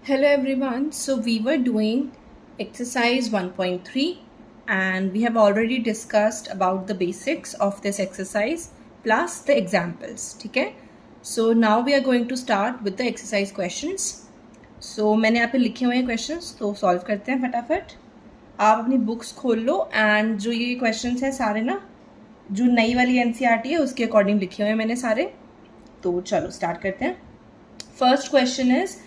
Hello everyone. So we were doing exercise 1.3 and we have already discussed about the basics of this exercise plus the examples. ठीक है? So now we are going to start with the exercise questions. So मैंने यहाँ पे लिखे हुए हैं questions तो solve करते हैं फटाफट. आप अपनी books खोल लो and जो ये questions हैं सारे ना जो नई वाली NCERT है उसके according लिखे हुए हैं मैंने सारे. तो चलो start करते हैं. First question is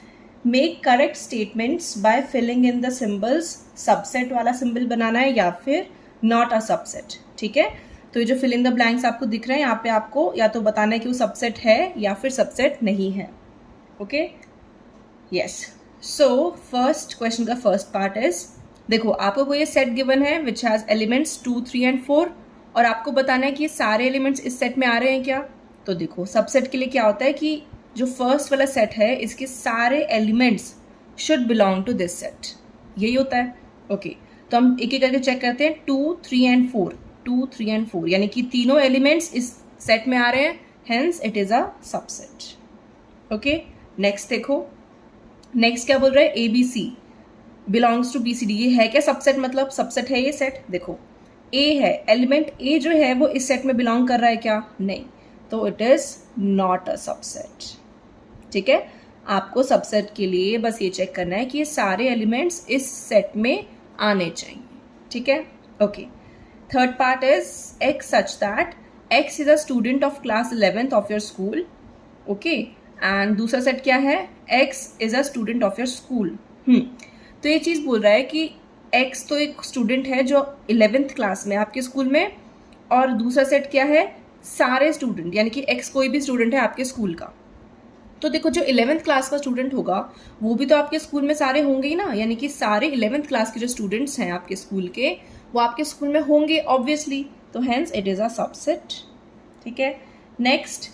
make correct statements by filling in the symbols. Subset वाला सिंबल बनाना है या फिर नॉट अ सबसेट. ठीक है, तो ये जो फिल इन द ब्लैंक्स आपको दिख रहे हैं यहाँ पे आपको या तो बताना है कि वो सबसेट है या फिर सबसेट नहीं है. Okay, yes. So first question का फर्स्ट पार्ट इज, देखो आपको कोई सेट गिवन है विच हैज एलिमेंट्स 2, 3 एंड 4 और आपको बताना है कि ये सारे एलिमेंट्स इस सेट में आ रहे हैं क्या. तो देखो सबसेट के लिए क्या होता है कि जो फर्स्ट वाला सेट है इसके सारे elements should belong to this set, यही होता है. ओके, तो हम एक एक करके चेक करते हैं. 2, 3 एंड 4, 2, 3 एंड 4 यानी कि तीनों एलिमेंट्स इस सेट में आ रहे हैं, hence it is a subset. Okay, next देखो. नेक्स्ट क्या बोल रहा है, A B C belongs to B C D. ये है क्या सबसेट, मतलब सबसेट है ये सेट. देखो ए है, एलिमेंट ए जो है वो इस सेट में बिलोंग कर रहा है क्या, नहीं, तो it is not a subset. ठीक है, आपको सबसेट के लिए बस ये चेक करना है कि ये सारे एलिमेंट्स इस सेट में आने चाहिए. ठीक है, okay. Third part is x such that X is a student of class 11th of your school. Okay, and दूसरा सेट क्या है, X is a student of your school. तो ये चीज़ बोल रहा है कि एक्स तो एक स्टूडेंट है जो 11th क्लास में आपके स्कूल में, और दूसरा सेट क्या है, सारे स्टूडेंट, यानी कि एक्स कोई भी स्टूडेंट है आपके स्कूल का. तो देखो जो 11th क्लास का स्टूडेंट होगा वो भी तो आपके स्कूल में सारे होंगे ही ना, यानी कि सारे 11th क्लास के जो स्टूडेंट्स हैं आपके स्कूल के वो आपके स्कूल में होंगे ऑब्वियसली, तो hence it is a subset. ठीक है, next,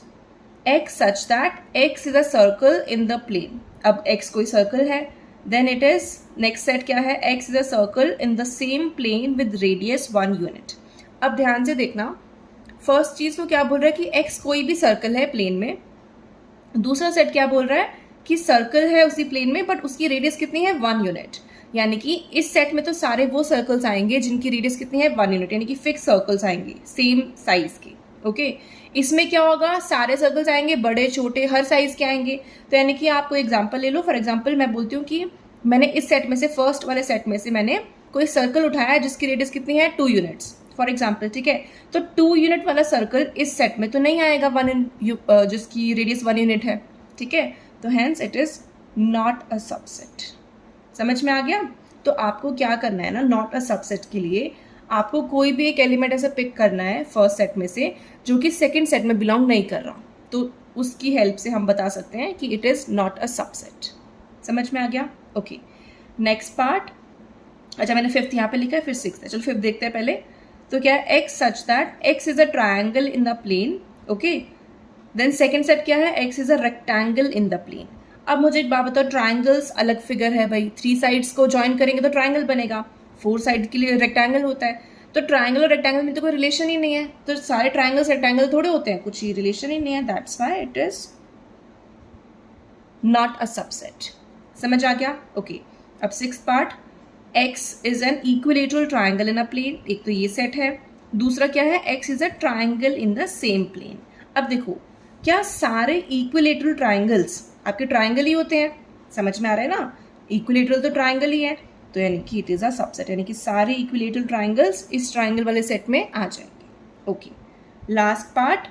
X such that X is a circle in the plane. अब एक्स कोई सर्कल है, then it is, next set क्या है, X is a circle in the same plane with radius 1 unit. अब ध्यान से देखना, फर्स्ट चीज तो क्या बोल रहा है कि एक्स कोई भी सर्कल है प्लेन में. दूसरा सेट क्या बोल रहा है कि सर्कल है उसी प्लेन में बट उसकी रेडियस कितनी है, 1 यूनिट. यानी कि इस सेट में तो सारे वो सर्कल्स आएंगे जिनकी रेडियस कितनी है, 1 यूनिट, यानी कि फिक्स सर्कल्स आएंगे सेम साइज के. ओके, इसमें क्या होगा, सारे सर्कल्स आएंगे, बड़े छोटे हर साइज के आएंगे. तो यानी कि आपको एग्जाम्पल ले लो. फॉर एग्जाम्पल मैं बोलती हूँ कि मैंने इस सेट में से, फर्स्ट वाले सेट में से मैंने कोई सर्कल उठाया है जिसकी रेडियस कितनी है, 2 यूनिट्स फॉर एग्जाम्पल. ठीक है, तो 2 यूनिट वाला सर्कल इस सेट में तो नहीं आएगा 1 जिसकी रेडियस 1 यूनिट है. ठीक है, तो hence it is not a subset. समझ में आ गया. तो आपको क्या करना है ना, नॉट अ सबसेट के लिए आपको कोई भी एक एलिमेंट ऐसे पिक करना है फर्स्ट सेट में से जो कि सेकंड सेट में बिलोंग नहीं कर रहा, तो उसकी हेल्प से हम बता सकते हैं कि it is not a subset. समझ में आ गया. Okay, next part. अच्छा मैंने फिफ्थ यहाँ पे लिखा है, फिर सिक्स्थ है, चलो फिफ्थ देखते हैं पहले. तो क्या है, X such that X is a triangle in the plane. Okay, then second set क्या है, X is a rectangle in the plane. अब मुझे एक बात बताओ, ट्राइंगल्स अलग फिगर है भाई, 3 साइड्स को ज्वाइन करेंगे तो ट्राइंगल बनेगा, 4 साइड के लिए रेक्टेंगल होता है. तो ट्राइंगल और रेक्टेंगल में तो कोई रिलेशन ही नहीं है, तो सारे ट्राइंगल्स रेक्टेंगल थोड़े होते हैं, कुछ ही रिलेशन ही नहीं है, that's why it is not a subset. समझ आ गया. ओके, अब sixth part, X is an equilateral triangle in a plane. एक तो ये सेट है, दूसरा क्या है, X is a triangle in the same plane. अब देखो क्या सारे इक्विलेटरल ट्राइंगल्स आपके ट्राइंगल ही होते हैं, समझ में आ रहा है ना, इक्विलेटरल तो ट्राइंगल ही है, तो यानी कि इट इज अ सबसेट, यानी कि सारे इक्विलेटरल ट्राइंगल्स इस ट्राइंगल वाले सेट में आ जाएंगे. Okay, last part,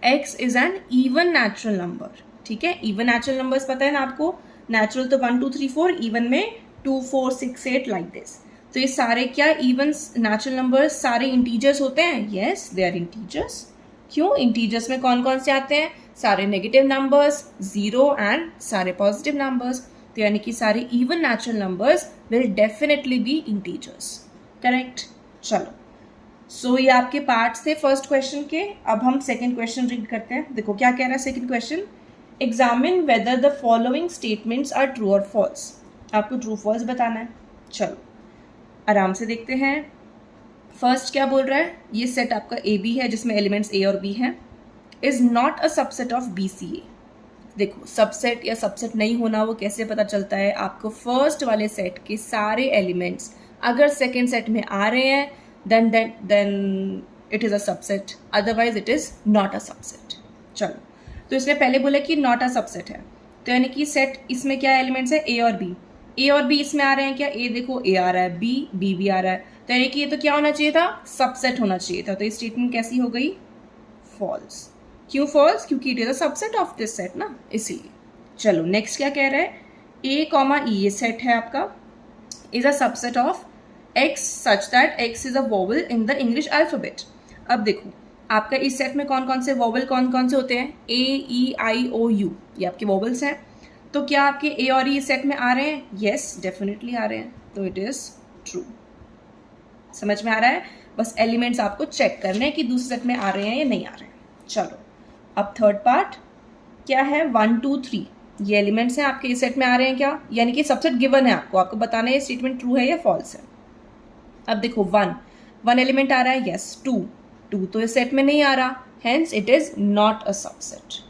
X is N even natural number. ठीक है, इवन नेचुरल नंबर्स पता है ना आपको, नेचुरल तो 1, 2, 3, 4, इवन में 2, 4, 6, 8 लाइक दिस. तो ये सारे क्या इवन नेचुरल नंबर्स सारे इंटीजर्स होते हैं. Yes, they are integers. क्यों, इंटीजर्स में कौन कौन से आते हैं, सारे नेगेटिव नंबर्स, 0 एंड सारे पॉजिटिव नंबर्स. तो यानी कि सारे even natural numbers will definitely be integers. Correct. चलो, सो ये आपके पार्ट्स थे फर्स्ट क्वेश्चन के. अब हम सेकंड क्वेश्चन रीड करते हैं. देखो क्या कह रहा है second question, examine whether the following statements are true और फॉल्स. आपको ट्रू फॉल्स बताना है. चलो आराम से देखते हैं. फर्स्ट क्या बोल रहा है, ये सेट आपका ए बी है जिसमें एलिमेंट्स ए और बी हैं, is not a subset of B C A. देखो सबसेट या सबसेट नहीं होना वो कैसे पता चलता है, आपको फर्स्ट वाले सेट के सारे एलिमेंट्स अगर सेकेंड सेट में आ रहे हैं then it is a subset, otherwise it is not a subset. चलो, तो इसने पहले बोला कि नॉट अ सबसेट है, तो यानी कि सेट इसमें क्या एलिमेंट्स है, ए और बी इसमें आ रहे हैं क्या, ए देखो ए आ रहा है, बी भी आ रहा है, तो यानी कि ये तो क्या होना चाहिए था, सबसेट होना चाहिए था। तो ये स्टेटमेंट कैसी हो गई, फॉल्स। क्यों फॉल्स, क्योंकि it is a subset of this set ना, इसीलिए। चलो नेक्स्ट क्या कह रहा है, ए कॉमा ई ये सेट है आपका, is a subset of x such that X is a vowel in the English alphabet. अब देखो आपका इस सेट में कौन कौन से वोवल कौन कौन से होते हैं, ए ई आई ओ यू, ये आपके वोवल्स हैं। तो क्या आपके ए और ई सेट में आ रहे हैं, यस डेफिनेटली आ रहे हैं, तो इट इज ट्रू। समझ में आ रहा है, बस एलिमेंट्स आपको चेक करने हैं कि दूसरे सेट में आ रहे हैं या नहीं आ रहे हैं। चलो अब थर्ड पार्ट क्या है, 1 2 3 ये एलिमेंट्स हैं आपके इस सेट में आ रहे हैं क्या, यानी कि सबसेट गिवन है, आपको बताना है स्टेटमेंट ट्रू है या फॉल्स है। अब देखो 1 एलिमेंट आ रहा है, यस 2 तो इस सेट में नहीं आ रहा, hence it is not a subset.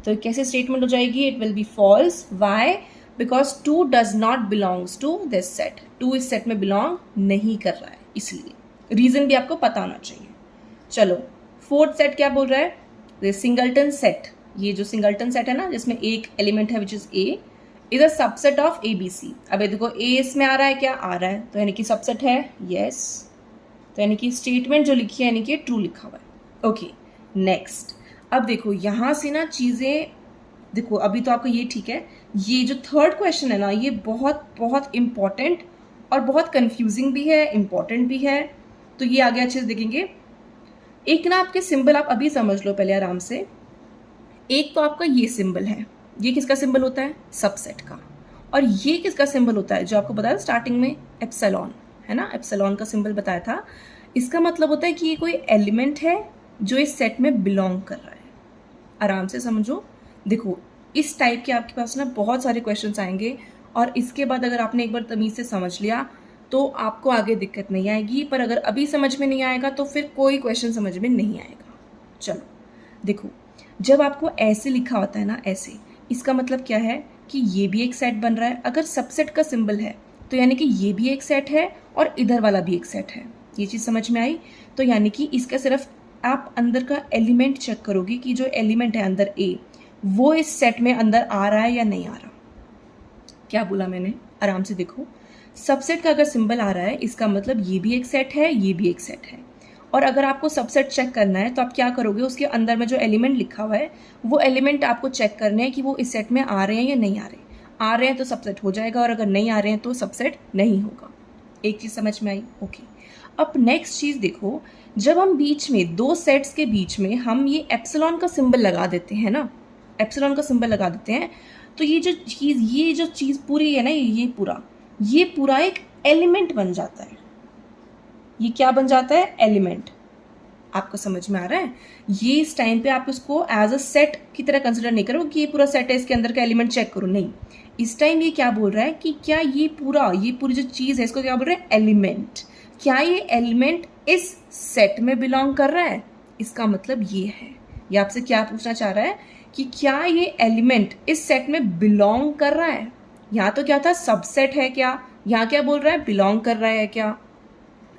तो कैसे स्टेटमेंट हो जाएगी, it will be false. Why, because 2 does not belongs to this set, 2 इस सेट में बिलोंग नहीं कर रहा है, इसलिए रीजन भी आपको पता होना चाहिए। चलो फोर्थ सेट क्या बोल रहा है, सिंगलटन सेट, ये जो सिंगलटन सेट है ना जिसमें एक एलिमेंट है which is A, is a subset of A B C. अब देखो ए इसमें आ रहा है क्या, आ रहा है, तो यानी कि सबसेट है, यस। तो यानी कि स्टेटमेंट जो लिखी है यानी कि ट्रू लिखा हुआ है। ओके नेक्स्ट, अब देखो यहाँ से ना चीज़ें देखो, अभी तो आपको ये ठीक है, ये जो थर्ड क्वेश्चन है ना ये बहुत बहुत इंपॉर्टेंट और बहुत कंफ्यूजिंग भी है, इंपॉर्टेंट भी है, तो ये आगे अच्छे से देखेंगे। एक ना आपके सिंबल आप अभी समझ लो पहले आराम से। एक तो आपका ये सिंबल है, ये किसका सिंबल होता है, सबसेट का। और ये किसका सिंबल होता है, जो आपको बताया स्टार्टिंग में, एप्सिलॉन है ना, एप्सिलॉन का सिंबल बताया था। इसका मतलब होता है कि ये कोई एलिमेंट है जो इस सेट में बिलोंग कर रहा है। आराम से समझो, देखो इस टाइप के आपके पास ना बहुत सारे क्वेश्चंस आएंगे, और इसके बाद अगर आपने एक बार तमीज़ से समझ लिया तो आपको आगे दिक्कत नहीं आएगी, पर अगर अभी समझ में नहीं आएगा तो फिर कोई क्वेश्चन समझ में नहीं आएगा। चलो देखो, जब आपको ऐसे लिखा होता है ना, ऐसे, इसका मतलब क्या है कि ये भी एक सेट बन रहा है। अगर सबसेट का सिंबल है तो यानी कि ये भी एक सेट है और इधर वाला भी एक सेट है। ये चीज़ समझ में आई, तो यानी कि इसका सिर्फ आप अंदर का एलिमेंट चेक करोगे कि जो एलिमेंट है अंदर ए, वो इस सेट में अंदर आ रहा है या नहीं आ रहा। क्या बोला मैंने, आराम से देखो, सबसेट का अगर सिंबल आ रहा है इसका मतलब ये भी एक सेट है, ये भी एक सेट है। और अगर आपको सबसेट चेक करना है तो आप क्या करोगे, उसके अंदर में जो एलिमेंट लिखा हुआ है वो एलिमेंट आपको चेक करने हैं कि वो इस सेट में आ रहे हैं या नहीं आ रहे। आ रहे हैं तो सबसेट हो जाएगा, और अगर नहीं आ रहे हैं तो सबसेट नहीं होगा। एक चीज़ समझ में आई, ओके। अब नेक्स्ट चीज़ देखो, जब हम बीच में दो सेट्स के बीच में हम ये एप्सिलॉन का सिंबल लगा देते हैं ना, एप्सिलॉन का सिंबल लगा देते हैं, तो ये जो चीज़ पूरी है ना, ये पूरा एक एलिमेंट बन जाता है। ये क्या बन जाता है, एलिमेंट। आपको समझ में आ रहा है, ये इस टाइम पे आप इसको एज अ सेट की तरह कंसिडर नहीं करो कि ये पूरा सेट है, इसके अंदर का एलिमेंट चेक करो, नहीं। इस टाइम ये क्या बोल रहा है कि क्या ये पूरी जो चीज़ है इसको क्या बोल रहे हैं, एलिमेंट। क्या ये एलिमेंट इस सेट में बिलोंग कर रहा है, इसका मतलब ये है। ये आपसे क्या पूछना चाह रहा है कि क्या ये एलिमेंट इस सेट में बिलोंग कर रहा है। यहाँ तो क्या था, सबसेट है क्या, यहाँ क्या बोल रहा है, बिलोंग कर रहा है क्या।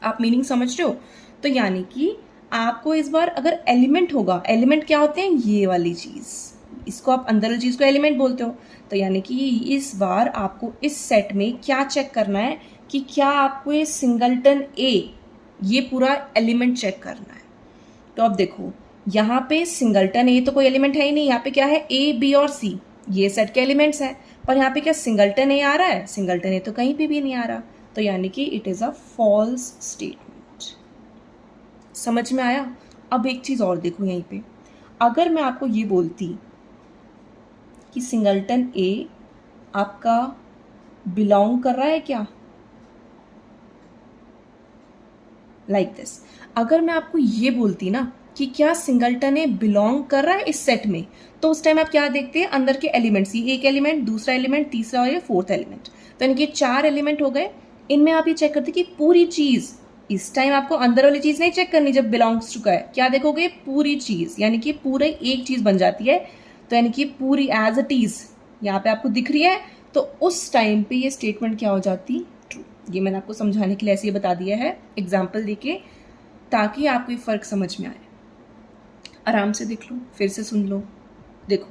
आप मीनिंग समझ रहे हो। तो यानी कि आपको इस बार अगर एलिमेंट होगा, एलिमेंट क्या होते हैं, ये वाली चीज़, इसको आप अंदर वाली चीज़ को एलिमेंट बोलते हो। तो यानी कि इस बार आपको इस सेट में क्या चेक करना है कि क्या आपको ये सिंगलटन ए, ये पूरा एलिमेंट चेक करना है। तो अब देखो यहाँ पे सिंगलटन ए तो कोई एलिमेंट है ही नहीं, यहाँ पे क्या है, ए बी और सी, ये सेट के एलिमेंट्स हैं। पर यहाँ पे क्या सिंगलटन ए आ रहा है, सिंगलटन ए तो कहीं पे भी नहीं आ रहा। तो यानी कि it is a false statement. समझ में आया। अब एक चीज़ और देखो यहीं पे, अगर मैं आपको ये बोलती कि सिंगलटन ए आपका बिलोंग कर रहा है क्या, लाइक दिस, अगर मैं आपको ये बोलती ना कि क्या सिंगलटन ए बिलोंग कर रहा है इस सेट में, तो उस टाइम आप क्या देखते हैं, अंदर के एलिमेंट्स, ये एक एलिमेंट, दूसरा एलिमेंट, तीसरा और ये फोर्थ एलिमेंट, तो यानी कि 4 एलिमेंट हो गए। इनमें आप ये चेक करते कि पूरी चीज़, इस टाइम आपको अंदर वाली चीज़ नहीं चेक करनी, जब बिलोंग्स चुका है क्या देखोगे, पूरी चीज़, यानी कि पूरे एक चीज़ बन जाती है। तो यानी कि पूरी एज इट इज यहाँ पे आपको दिख रही है, तो उस टाइम पे ये स्टेटमेंट क्या हो जाती, ट्रू। ये मैंने आपको समझाने के लिए ऐसे ही बता दिया है एग्जाम्पल देके, ताकि आपको ये फर्क समझ में आए। आराम से देख लो, फिर से सुन लो। देखो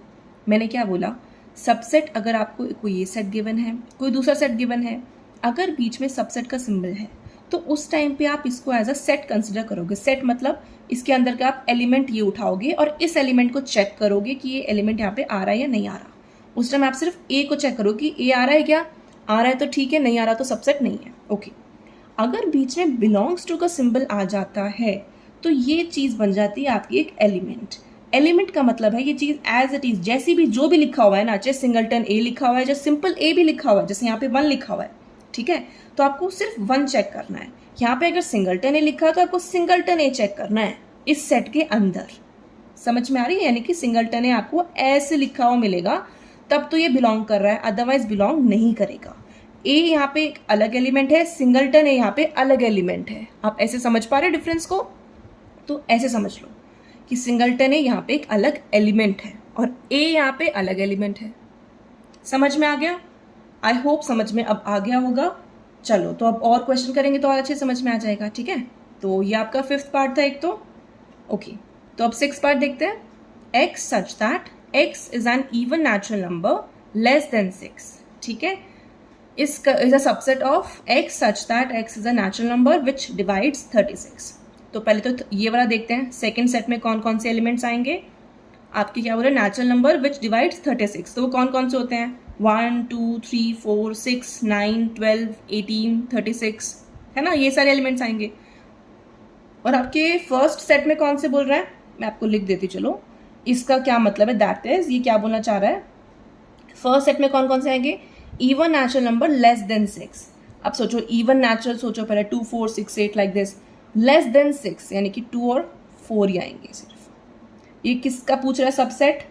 मैंने क्या बोला, सबसेट अगर आपको कोई ये सेट गिवन है, कोई दूसरा सेट गिवन है, अगर बीच में सबसेट का सिंबल है तो उस टाइम पे आप इसको एज अ सेट कंसिडर करोगे। सेट मतलब इसके अंदर का आप एलिमेंट ये उठाओगे और इस एलिमेंट को चेक करोगे कि ये एलिमेंट यहाँ पे आ रहा है या नहीं आ रहा। उस टाइम आप सिर्फ ए को चेक करोगे कि ए आ रहा है क्या, आ रहा है तो ठीक है, नहीं आ रहा तो सबसेट नहीं है। ओके, अगर बीच में बिलोंग्स टू का सिंबल आ जाता है तो ये चीज़ बन जाती है आपकी एक एलिमेंट। एलिमेंट का मतलब है ये चीज़ एज इट इज, जैसी भी जो भी लिखा हुआ है ना, चाहे सिंगलटन ए लिखा हुआ है, चाहे सिंपल ए भी लिखा हुआ है, जैसे यहाँ पे 1 लिखा हुआ है, ठीक है, तो आपको सिर्फ 1 चेक करना है। यहाँ पे अगर सिंगलटन ए लिखा है तो आपको सिंगलटन ए चेक करना है इस सेट के अंदर। समझ में आ रही है? यानी कि सिंगलटन ए आपको ऐसे लिखा हुआ मिलेगा तब तो ये बिलोंग कर रहा है, अदरवाइज बिलोंग नहीं करेगा। ए यहाँ पे एक अलग एलिमेंट है, सिंगलटन ए यहाँ पे अलग एलिमेंट है। आप ऐसे समझ पा रहे हो डिफरेंस को? तो ऐसे समझ लो कि सिंगलटन ए यहाँ पे एक अलग एलिमेंट है और ए यहाँ पे अलग एलिमेंट है। समझ में आ गया? आई होप समझ में अब आ गया होगा। चलो तो अब और क्वेश्चन करेंगे तो और अच्छे समझ में आ जाएगा, ठीक है। तो ये आपका 5th पार्ट था एक तो। ओके, तो अब 6th पार्ट देखते हैं। x such that x is an even natural number less than 6, ठीक है, is a subset of x such that x is a natural number which divides 36। तो पहले तो ये वाला देखते हैं, सेकेंड सेट में कौन कौन से एलिमेंट्स आएंगे आपके, क्या बोल रहे हैं, नेचुरल नंबर विच डिवाइड्स 36। तो वो कौन कौन से होते हैं, 1 2 3 4 6 9 12 18 36, है ना, ये सारे एलिमेंट्स आएंगे। और आपके फर्स्ट सेट में कौन से बोल रहा है, मैं आपको लिख देती चलो, इसका क्या मतलब है, दैट इज ये क्या बोलना चाह रहा है। फर्स्ट सेट में कौन कौन से आएंगे, even natural number less than 6। अब सोचो इवन नेचुरल, सोचो पहले 2 4 6 8 लाइक दिस, लेस देन 6 यानी कि 2 और 4 ही आएंगे सिर्फ। ये किसका पूछ रहा है, सबसेट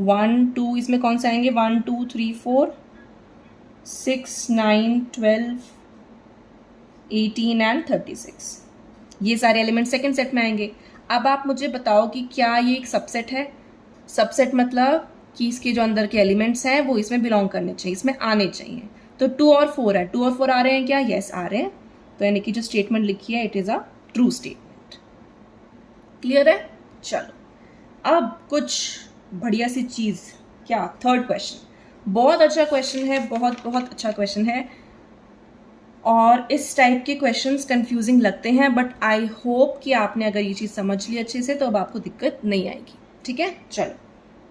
1 2, इसमें कौन से आएंगे, 1 2 3 4 6 9 12 18 एंड 36, ये सारे एलिमेंट सेकेंड सेट में आएंगे। अब आप मुझे बताओ कि क्या ये एक सबसेट है। सबसेट मतलब कि इसके जो अंदर के एलिमेंट्स हैं वो इसमें बिलोंग करने चाहिए, इसमें आने चाहिए। तो 2 और 4 है, 2 और 4 आ रहे हैं क्या, यस आ रहे हैं। तो यानी कि जो स्टेटमेंट लिखी है it is a true statement. Clear है? चलो अब कुछ बढ़िया सी चीज, क्या, थर्ड क्वेश्चन। बहुत अच्छा क्वेश्चन है, बहुत बहुत अच्छा क्वेश्चन है। और इस टाइप के क्वेश्चंस कंफ्यूजिंग लगते हैं, बट आई होप कि आपने अगर ये चीज़ समझ ली अच्छे से तो अब आपको दिक्कत नहीं आएगी, ठीक है। चलो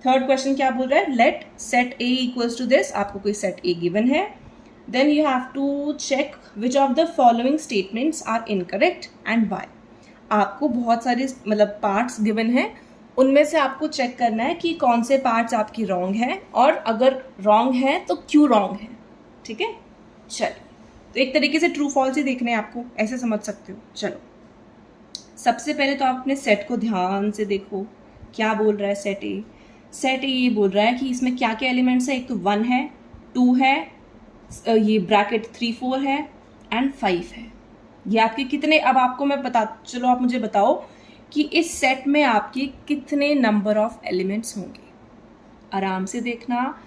थर्ड क्वेश्चन क्या बोल रहा है, let set A equals to this. आपको कोई सेट ए गिवन है, then you have to check which of the following statements are incorrect and why. आपको बहुत सारे मतलब पार्ट्स गिवन हैं, उनमें से आपको चेक करना है कि कौन से पार्ट्स आपकी रॉन्ग हैं, और अगर रॉन्ग है तो क्यों रॉन्ग है, ठीक है। चलिए तो एक तरीके से ट्रू फॉल्स ही देखने हैं आपको, ऐसे समझ सकते हो। चलो सबसे पहले तो आप अपने सेट को ध्यान से देखो, क्या बोल रहा है सेट ए। सेट ए ये बोल रहा है कि इसमें क्या क्या एलिमेंट्स है, एक तो 1 है, 2 है, ये ब्रैकेट 3 4 है एंड 5 है। ये आपके कितने, अब आपको मैं बता, चलो आप मुझे बताओ कि इस सेट में आपके कितने नंबर ऑफ एलिमेंट्स होंगे। आराम से देखना,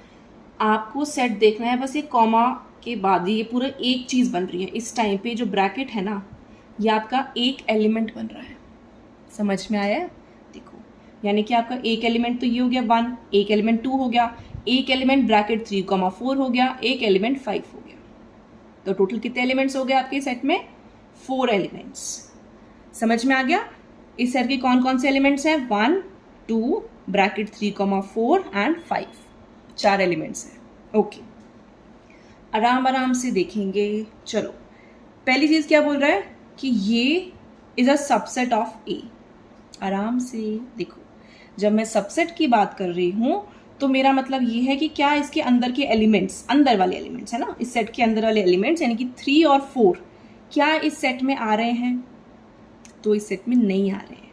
आपको सेट देखना है, बस ये कॉमा के बाद ये पूरा एक चीज़ बन रही है। इस टाइम पे जो ब्रैकेट है ना, ये आपका एक एलिमेंट बन रहा है। समझ में आया? देखो यानी कि आपका एक एलिमेंट तो ये हो गया 1, एक एलिमेंट 2 हो गया, एक एलिमेंट ब्रैकेट 3 4 हो गया, एक एलिमेंट 5 हो गया। तो टोटल कितने एलिमेंट्स हो गए आपके सेट में, 4 एलिमेंट्स। समझ में आ गया? इस सेट के कौन कौन से एलिमेंट्स हैं, 1 2 ब्रैकेट 3 4 एंड 5, 4 एलिमेंट्स हैं। ओके, आराम आराम से देखेंगे। चलो पहली चीज़ क्या बोल रहा है कि ये इज़ अ सबसेट ऑफ ए। आराम से देखो, जब मैं सबसेट की बात कर रही हूँ तो मेरा मतलब ये है कि क्या इसके अंदर के एलिमेंट्स, अंदर वाले एलिमेंट्स है ना, इस सेट के अंदर वाले एलिमेंट्स यानी कि 3 और 4 क्या इस सेट में आ रहे हैं, तो इस सेट में नहीं आ रहे हैं।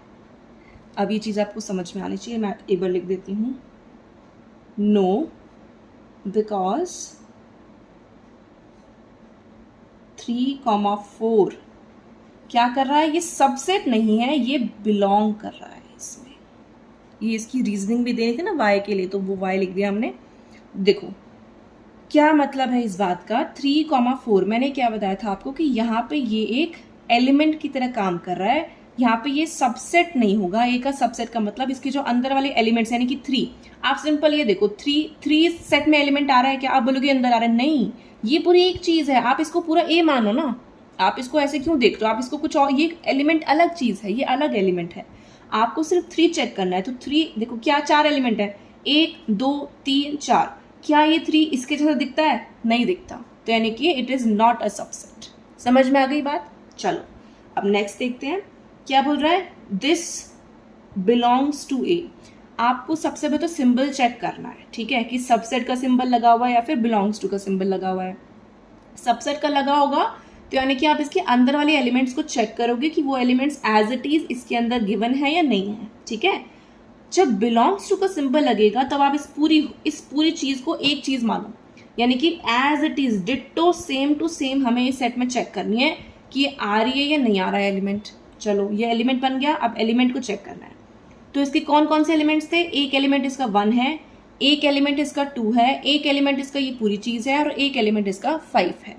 अब ये चीज़ आपको समझ में आनी चाहिए, मैं एक बार लिख देती हूँ, नो बिकॉज 3 4 क्या कर रहा है, ये सबसेट नहीं है, ये बिलोंग कर रहा है इसमें। ये इसकी रीजनिंग भी देनी थी ना y के लिए, तो वो y लिख दिया हमने। देखो क्या मतलब है इस बात का, 3,4 मैंने क्या बताया था आपको कि यहाँ पे ये एक एलिमेंट की तरह काम कर रहा है। यहाँ पे ये सबसेट नहीं होगा, ए का सबसेट का मतलब इसके जो अंदर वाले एलिमेंट्स यानी कि 3, आप सिंपल ये देखो 3 सेट में एलिमेंट आ रहा है क्या, आप बोलोगे अंदर आ रहा है, नहीं, ये पूरी एक चीज है, आप इसको पूरा ए मानो ना, आप इसको ऐसे क्यों देख रहे हो, आप इसको कुछ और, ये एलिमेंट अलग चीज है, ये अलग एलिमेंट है, आपको सिर्फ 3 चेक करना है। तो 3 देखो क्या 4 एलिमेंट है, 1 2 3 4, क्या ये 3 इसके जैसा दिखता है, नहीं दिखता, तो यानी कि it is not a subset. समझ में आ गई बात। चलो अब नेक्स्ट देखते हैं क्या बोल रहा है, दिस बिलोंग्स टू ए। आपको सबसे पहले तो सिंबल चेक करना है, ठीक है, कि सबसेट का सिंबल लगा हुआ है या फिर बिलोंग्स टू का सिंबल लगा हुआ है। सबसेट का लगा होगा तो यानी कि आप इसके अंदर वाले एलिमेंट्स को चेक करोगे कि वो एलिमेंट्स एज इट इज इसके अंदर गिवन है या नहीं है, ठीक है। जब बिलोंग्स टू का सिंबल लगेगा तब आप इस पूरी चीज को एक चीज मानो, यानी कि as it is ditto same to same हमें इस सेट में चेक करनी है कि ये आ रही है या नहीं आ रहा है एलिमेंट। चलो ये एलिमेंट बन गया, अब एलिमेंट को चेक करना है। तो इसके कौन कौन से एलिमेंट्स थे, एक एलिमेंट इसका 1 है, एक एलिमेंट इसका 2 है, एक एलिमेंट इसका ये पूरी चीज है और एक एलिमेंट इसका 5 है।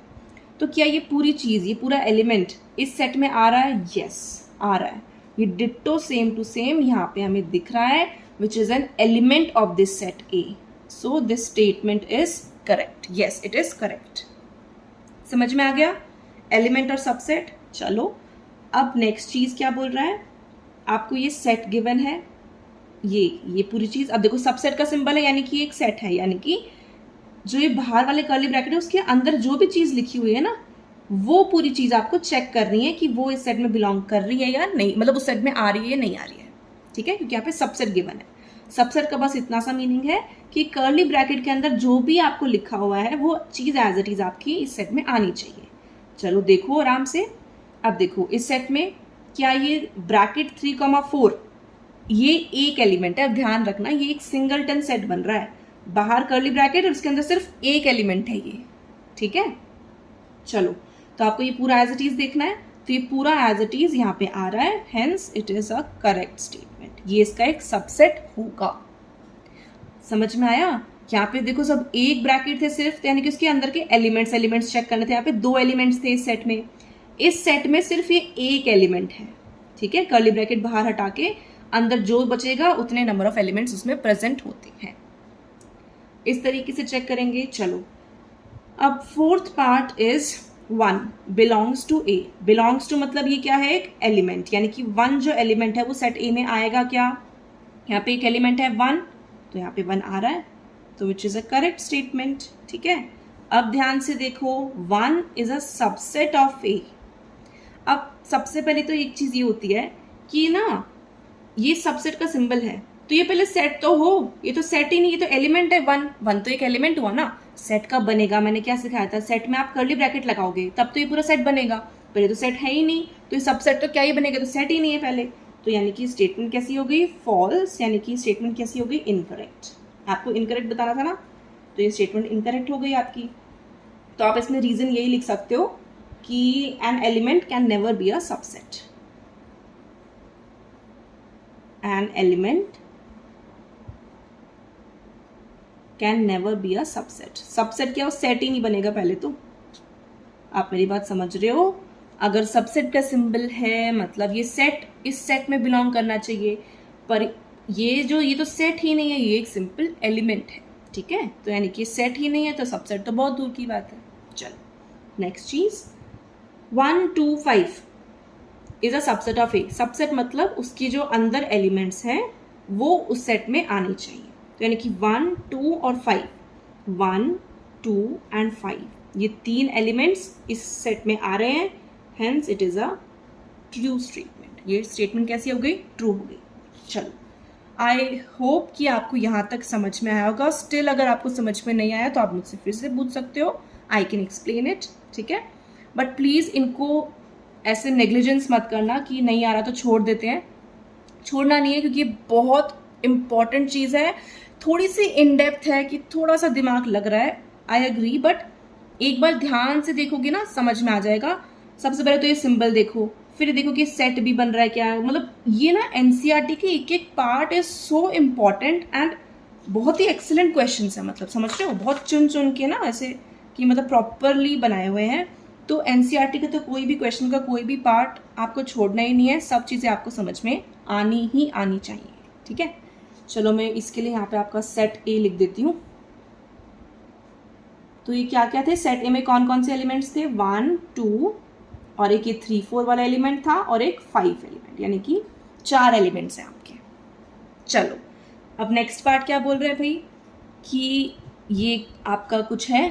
तो क्या ये पूरी चीज, ये पूरा एलिमेंट इस सेट में आ रहा है, यस आ रहा है, ये डिट्टो सेम टू सेम यहाँ पे हमें दिख रहा है, which is an element of this set A. So this statement is correct, yes it is correct. समझ में आ गया एलिमेंट और सबसेट। चलो अब नेक्स्ट चीज क्या बोल रहा है, आपको ये सेट गिवन है, ये पूरी चीज, अब देखो सबसेट का सिंबल है यानी कि एक सेट है, यानी कि जो ये बाहर वाले कर्ली ब्रैकेट है उसके अंदर जो भी चीज लिखी हुई है ना, वो पूरी चीज आपको चेक करनी है कि वो इस सेट में बिलोंग कर रही है या नहीं, मतलब उस सेट में आ रही है या नहीं आ रही है, ठीक है, क्योंकि यहाँ पे सबसेट गिवन है। सबसेट का बस इतना सा मीनिंग है कि कर्ली ब्रैकेट के अंदर जो भी आपको लिखा हुआ है वो चीज एज इट इज आपकी इस सेट में आनी चाहिए। चलो देखो आराम से, अब देखो इस सेट में क्या ये ब्रैकेट 3,4 ये एक एलिमेंट है, अब ध्यान रखना ये एक सिंगलटन सेट बन रहा है, बाहर कर्ली ब्रैकेट और उसके अंदर सिर्फ एक एलिमेंट है ये, ठीक है। चलो तो आपको ये पूरा एज इट इज देखना है, तो ये पूरा एज इट इज यहाँ पे आ रहा है, hence it is a correct statement, ये इसका एक सबसेट होगा। समझ में आया। यहाँ पे देखो सब एक ब्रैकेट थे सिर्फ, यानी कि उसके अंदर के एलिमेंट्स चेक करने थे, यहाँ पे 2 एलिमेंट्स थे इस सेट में, इस सेट में सिर्फ ये एक एलिमेंट है, ठीक है, कर्ली ब्रैकेट बाहर हटा के अंदर जो बचेगा उतने नंबर ऑफ एलिमेंट्स उसमें प्रेजेंट होते हैं, इस तरीके से चेक करेंगे। चलो अब fourth part is 1 belongs to A. Belongs to मतलब ये क्या है, एक एलिमेंट, यानी कि 1 जो एलिमेंट है वो सेट ए में आएगा क्या, यहाँ पे एक एलिमेंट है 1, तो यहाँ पे 1 आ रहा है, तो which is a correct statement, ठीक है। अब ध्यान से देखो 1 इज अ सबसेट ऑफ ए। अब सबसे पहले तो एक चीज ये होती है कि ना ये सबसेट का सिंबल है, तो ये पहले सेट तो हो, ये तो सेट ही नहीं, ये तो एलिमेंट है 1 तो एक एलिमेंट हुआ ना। सेट कब बनेगा, मैंने क्या सिखाया था, सेट में आप कर्ली ब्रैकेट लगाओगे तब तो ये पूरा सेट बनेगा, पहले तो सेट है ही नहीं, तो ये सबसेट तो क्या ही बनेगा, तो सेट ही नहीं है पहले, तो यानी कि स्टेटमेंट कैसी हो गई, फॉल्स, यानी कि स्टेटमेंट कैसी हो गई, इनकरेक्ट। आपको इनकरेक्ट बताना था ना, तो ये स्टेटमेंट इनकरेक्ट हो गई आपकी। तो आप इसमें रीजन यही लिख सकते हो कि an element can never be a subset, an element can never be a subset. Subset क्या हो, सेट ही नहीं बनेगा पहले तो, आप मेरी बात समझ रहे हो। अगर सबसेट का सिंबल है मतलब ये सेट इस सेट में बिलोंग करना चाहिए, पर ये तो सेट ही नहीं है, ये एक सिंपल एलिमेंट है, ठीक है, तो यानी कि सेट ही नहीं है तो सबसेट तो बहुत दूर की बात है। चलो नेक्स्ट चीज 1 2 5 is a subset of A. Subset मतलब उसकी जो अंदर एलिमेंट्स हैं वो उस सेट में आनी चाहिए, तो यानी कि 1 2 और 5, 1 2 एंड 5 ये 3 एलिमेंट्स इस सेट में आ रहे हैं, hence it is a true statement. ये स्टेटमेंट कैसी हो गई, ट्रू हो गई। चलो आई होप कि आपको यहाँ तक समझ में आया होगा। स्टिल अगर आपको समझ में नहीं आया तो आप मुझसे फिर से पूछ सकते हो, आई कैन एक्सप्लेन इट, ठीक है। बट प्लीज़ इनको ऐसे नेग्लिजेंस मत करना कि नहीं आ रहा तो छोड़ देते हैं, छोड़ना नहीं है, क्योंकि ये बहुत इंपॉर्टेंट चीज़ है, थोड़ी सी इन डेप्थ है कि थोड़ा सा दिमाग लग रहा है, आई एग्री, बट एक बार ध्यान से देखोगे ना समझ में आ जाएगा। सबसे पहले तो ये सिंबल देखो, फिर देखो कि सेट भी बन रहा है क्या, मतलब ये ना एनसीईआरटी के एक एक part is so important and बहुत ही एक्सीलेंट क्वेश्चन है, मतलब समझ रहे हो, बहुत चुन चुन के ना ऐसे कि मतलब प्रॉपरली बनाए हुए हैं। तो एनसीईआरटी के तो कोई भी क्वेश्चन का कोई भी पार्ट आपको छोड़ना ही नहीं है, सब चीज़ें आपको समझ में आनी ही आनी चाहिए, ठीक है। चलो मैं इसके लिए यहाँ पे आपका सेट ए लिख देती हूँ। तो ये क्या क्या थे, सेट ए में कौन कौन से एलिमेंट्स थे, 1 2 और एक ये 3 4 वाला एलिमेंट था और एक 5 एलिमेंट, यानी कि 4 एलिमेंट्स हैं आपके। चलो अब नेक्स्ट पार्ट क्या बोल रहे हैं भाई कि ये आपका कुछ है,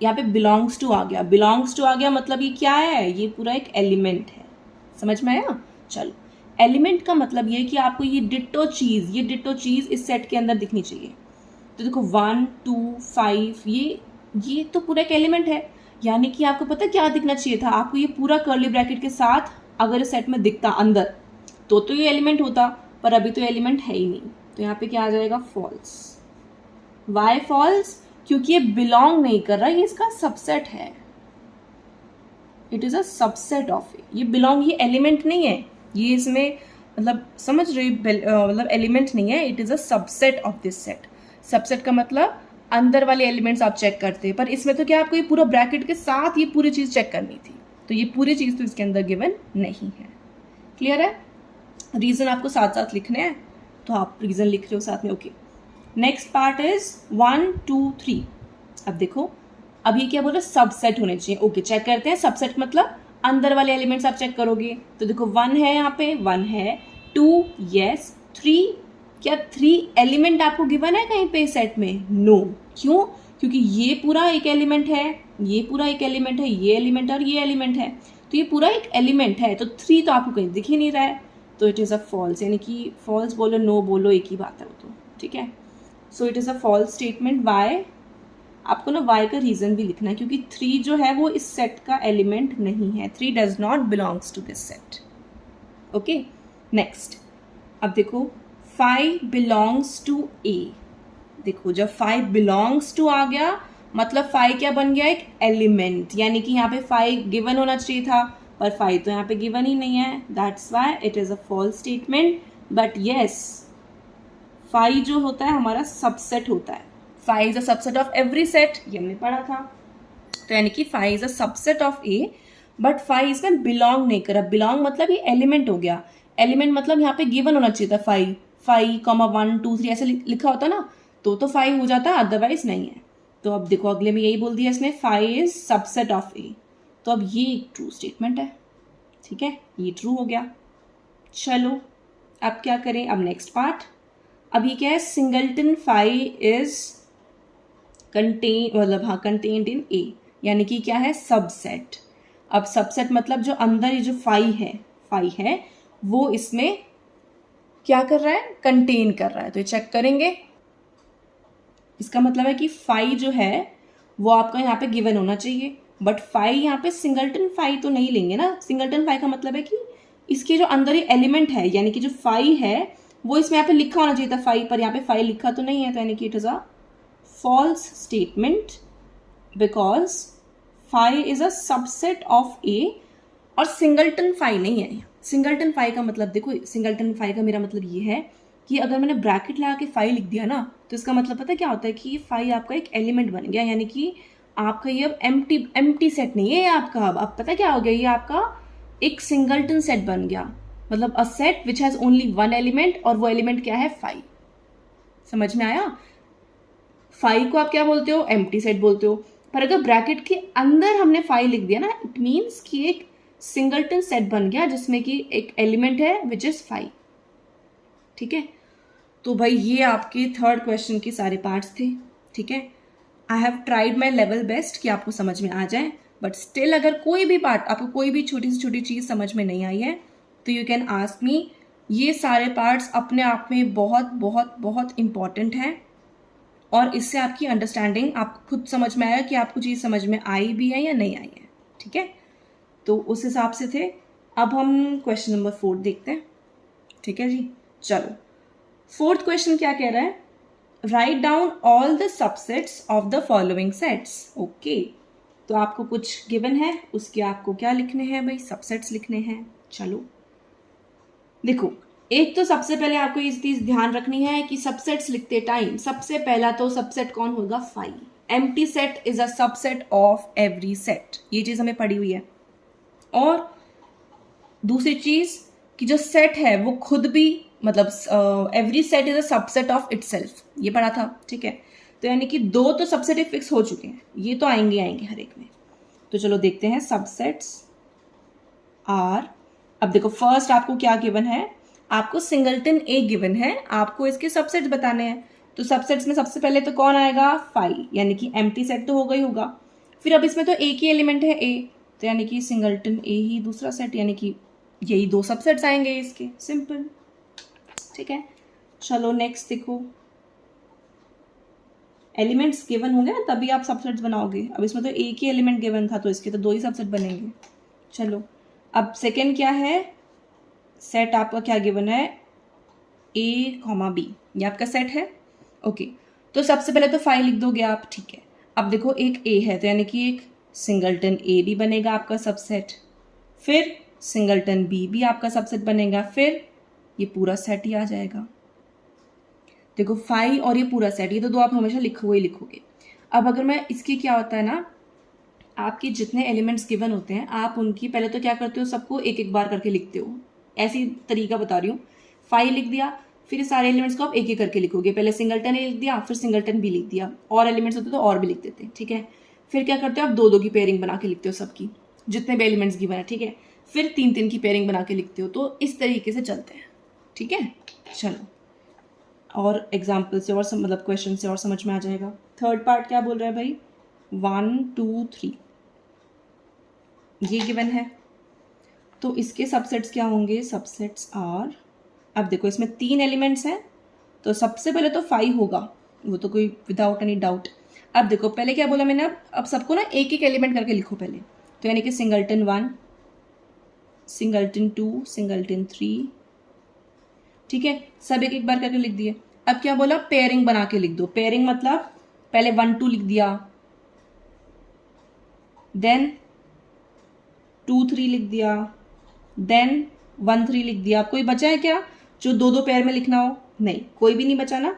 यहाँ पे बिलोंग्स टू आ गया। बिलोंग्स टू आ गया मतलब ये क्या है, ये पूरा एक एलिमेंट है, समझ में आया। चलो एलिमेंट का मतलब ये कि आपको ये डिट्टो चीज़ इस सेट के अंदर दिखनी चाहिए। तो देखो 1 2 5 ये तो पूरा एक एलिमेंट है, यानी कि आपको पता क्या दिखना चाहिए था, आपको ये पूरा कर्ली ब्रैकेट के साथ अगर इस सेट में दिखता अंदर तो ये एलिमेंट होता, पर अभी तो एलिमेंट है ही नहीं। तो यहाँ पे क्या आ जाएगा, फॉल्स। वाई फॉल्स, क्योंकि ये बिलोंग नहीं कर रहा, ये इसका सबसेट है, it is a subset of A. ये बिलोंग, ये एलिमेंट नहीं है, ये इसमें मतलब समझ रहे मतलब एलिमेंट नहीं है, it is a subset of this set. Subset का मतलब अंदर वाले एलिमेंट्स आप चेक करते हैं, पर इसमें तो क्या आपको ये पूरा ब्रैकेट के साथ ये पूरी चीज़ चेक करनी थी, तो ये पूरी चीज़ तो इसके अंदर गिवन नहीं है। क्लियर है, रीज़न आपको साथ साथ लिखने हैं, तो आप रीज़न लिख रहे हो साथ में, ओके। Next part is 1 2 3। अब देखो अब ये क्या बोल रहे, सबसेट होने चाहिए, ओके चेक करते हैं। सबसेट मतलब अंदर वाले एलिमेंट्स आप चेक करोगे, तो देखो 1 है, यहाँ पे 1 है, 2 यस, 3, क्या 3 एलिमेंट आपको गिवन है कहीं पे सेट में, नो। क्यों, क्योंकि ये पूरा एक एलिमेंट है, ये पूरा एक एलिमेंट है, ये एलिमेंट और ये एलिमेंट है, तो ये पूरा एक एलिमेंट है, तो 3 तो आपको कहीं दिख ही नहीं रहा है, तो इट इज़ अ फॉल्स, यानी कि फॉल्स बोलो नो बोलो एक ही बात है वो तो, ठीक है। So it is a false statement. Why, आपको ना वाई का रीज़न भी लिखना है, क्योंकि 3 जो है वो इस सेट का एलिमेंट नहीं है, 3 does not belongs to this set, okay. Next अब देखो 5 बिलोंग्स टू ए। देखो जब 5 बिलोंग्स टू आ गया मतलब 5 क्या बन गया, एक एलिमेंट, यानी कि यहाँ पे 5 गिवन होना चाहिए था, पर 5 तो यहाँ पे गिवन ही नहीं है, that's why it is a false statement. But yes 5 जो होता है हमारा सबसेट होता है, 5 is a subset of every set, ये हमने पढ़ा था, तो यानी कि 5 is a subset of A, but 5 इसमें बिलोंग नहीं करा। बिलोंग मतलब ये एलिमेंट हो गया, एलिमेंट मतलब यहाँ पे गिवन होना चाहिए था 5 1 2 3 ऐसे लिखा होता ना, तो 5 हो जाता, अदरवाइज नहीं है। तो अब देखो अगले में यही बोल दिया इसने, 5 इज सबसेट ऑफ ए, तो अब ये एक ट्रू स्टेटमेंट है, ठीक है, ये ट्रू हो गया। चलो अब क्या करें, अब नेक्स्ट पार्ट, अब ये क्या है, सिंगलटन 5 इज कंटेन, मतलब हाँ कंटेन्ड इन ए, यानी कि क्या है, सबसेट। अब सबसेट मतलब जो अंदर ये जो 5 है वो इसमें क्या कर रहा है, कंटेन कर रहा है, तो ये चेक करेंगे। इसका मतलब है कि 5 जो है वो आपका यहाँ पे गिवन होना चाहिए, बट 5 यहाँ पे सिंगलटन 5 तो नहीं लेंगे ना। सिंगलटन 5 का मतलब है कि इसके जो अंदर ये एलिमेंट है, यानी कि जो 5 है वो इसमें यहाँ पे लिखा होना चाहिए था 5, पर यहाँ पे 5 लिखा तो नहीं है, तो यानी कि it is a false statement, because 5 is a subset of A और सिंगलटन 5 नहीं है। सिंगलटन 5 का मतलब देखो, सिंगलटन 5 का मेरा मतलब ये है कि अगर मैंने ब्रैकेट लगा के 5 लिख दिया ना, तो इसका मतलब पता है क्या होता है कि ये 5 आपका एक एलिमेंट बन गया, यानी कि आपका ये अब एम्प्टी सेट नहीं है ये आपका, अब पता क्या हो गया, ये आपका एक सिंगलटन सेट बन गया, मतलब a set which has only 1 element, और वो एलिमेंट क्या है, 5। समझ में आया, 5 को आप क्या बोलते हो, एम्प्टी सेट बोलते हो, पर अगर ब्रैकेट के अंदर हमने 5 लिख दिया ना, इट मीन्स कि एक सिंगलटन सेट बन गया जिसमें कि एक एलिमेंट है विच इज 5, ठीक है। तो भाई ये आपके थर्ड क्वेश्चन के सारे पार्ट्स थे, ठीक है। I have tried my level best कि आपको समझ में आ जाए, बट स्टिल अगर कोई भी पार्ट आपको कोई भी छोटी से छोटी चीज़ समझ में नहीं आई है तो यू कैन आस्क मी। ये सारे पार्ट्स अपने आप में बहुत बहुत बहुत इंपॉर्टेंट हैं, और इससे आपकी अंडरस्टैंडिंग आपको खुद समझ में आएगा कि आपको चीज़ समझ में आई भी है या नहीं आई है, ठीक है। तो उस हिसाब से थे। अब हम क्वेश्चन नंबर 4 देखते हैं, ठीक है जी। चलो फोर्थ क्वेश्चन क्या कह रहा है, write down all the subsets of the following sets, okay. तो आपको कुछ गिवन है, उसके आपको क्या लिखने हैं भाई, सबसेट्स लिखने हैं, चलो देखो, एक तो सबसे पहले आपको ये चीज ध्यान रखनी है कि सबसेट्स लिखते टाइम सबसे पहला तो सबसेट कौन होगा, phi. Empty set is a subset of every set, ये चीज हमें पढ़ी हुई है। और दूसरी चीज कि जो सेट है वो खुद भी, मतलब every set is a subset of itself, ये पढ़ा था, ठीक है। तो यानी कि दो तो सबसेट फिक्स हो चुके हैं, ये तो आएंगे हर एक में। तो चलो देखते हैं सबसेट्स आर। अब देखो फर्स्ट आपको क्या गिवन है, आपको सिंगलटन ए गिवन है, आपको इसके सबसेट्स बताने हैं। तो सबसेट्स में सबसे पहले तो कौन आएगा, फाई, यानी कि एम्प्टी सेट तो होगा ही होगा। फिर अब इसमें तो एक ही एलिमेंट है ए, तो यानी कि सिंगलटन ए ही दूसरा सेट, यानी कि यही दो सबसेट्स आएंगे इसके, सिंपल, ठीक है। चलो नेक्स्ट देखो, एलिमेंट्स गिवन होंगे ना तभी आप सबसेट्स बनाओगे। अब इसमें तो एक ही एलिमेंट गिवन था तो इसके तो दो ही सबसेट बनेंगे। चलो अब सेकेंड क्या है, सेट आपका क्या गिवन है, ए कॉमा बी, ये आपका सेट है, ओके। तो सबसे पहले तो फाइव लिख दोगे आप, ठीक है। अब देखो एक ए है तो यानी कि एक सिंगलटन ए भी बनेगा आपका सबसेट, फिर सिंगलटन बी भी आपका सबसेट बनेगा, फिर ये पूरा सेट ही आ जाएगा। देखो फाइव और ये पूरा सेट, ये तो दो आप हमेशा लिखोगे ही लिखोगे। अब अगर मैं इसकी क्या होता है ना, आपके जितने एलिमेंट्स गिवन होते हैं आप उनकी पहले तो क्या करते हो, सबको एक एक बार करके लिखते हो, ऐसी तरीका बता रही हूँ। फाइव लिख दिया, फिर सारे एलिमेंट्स को आप एक एक करके लिखोगे, पहले सिंगलटन ए लिख दिया, फिर सिंगलटन बी लिख दिया, और एलिमेंट्स होते तो और भी लिख देते, ठीक है। फिर क्या करते हो आप दो दो की पेयरिंग बना के लिखते हो सबकी, जितने भी एलिमेंट्स गिवन है, ठीक है। फिर तीन तीन की पेयरिंग बना के लिखते हो, तो इस तरीके से चलते हैं, ठीक है। चलो और एग्जाम्पल से और मतलब क्वेश्चन से और समझ में आ जाएगा। थर्ड पार्ट क्या बोल रहा है भाई, 1 2 3 ये गिवन है, तो इसके सबसेट्स क्या होंगे, सबसेट्स आर। अब देखो इसमें तीन एलिमेंट्स हैं तो सबसे पहले तो फाइव होगा, वो तो कोई विदाउट एनी डाउट। अब देखो पहले क्या बोला मैंने, अब सबको ना एक एक एलिमेंट करके लिखो पहले, तो यानी कि सिंगलटन 1, सिंगलटन 2, सिंगलटन 3, ठीक है, सब एक एक बार करके लिख दिए। अब क्या बोला, पेयरिंग बना के लिख दो। पेयरिंग मतलब पहले 1 2 लिख दिया, देन 2 3 लिख दिया, देन 1 3 लिख दिया। कोई बचा है क्या जो दो दो पेयर में लिखना हो, नहीं कोई भी नहीं बचा ना।